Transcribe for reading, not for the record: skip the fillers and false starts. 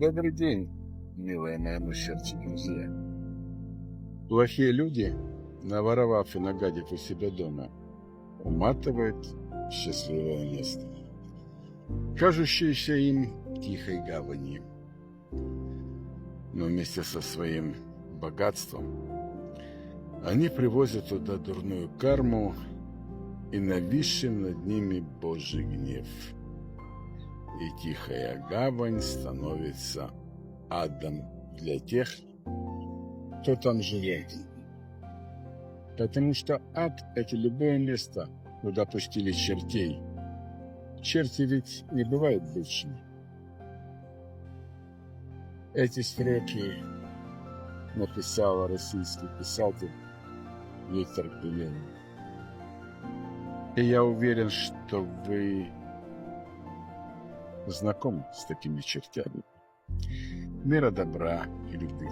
Добрый день, милые моему сердцу друзья. Плохие люди, наворовав и нагадив у себя дома, уматывают в счастливое место, кажущееся им тихой гаванью. Но вместе со своим богатством они привозят туда дурную карму и нависший над ними Божий гнев. И тихая гавань становится адом для тех, кто там живет. Потому что ад – это любое место, куда пустили чертей. Черти ведь не бывают бывшими. Эти строки написал российский писатель Виктор Пелевин. И я уверен, что вы знакомы с такими чертями. Мира, добра и любви.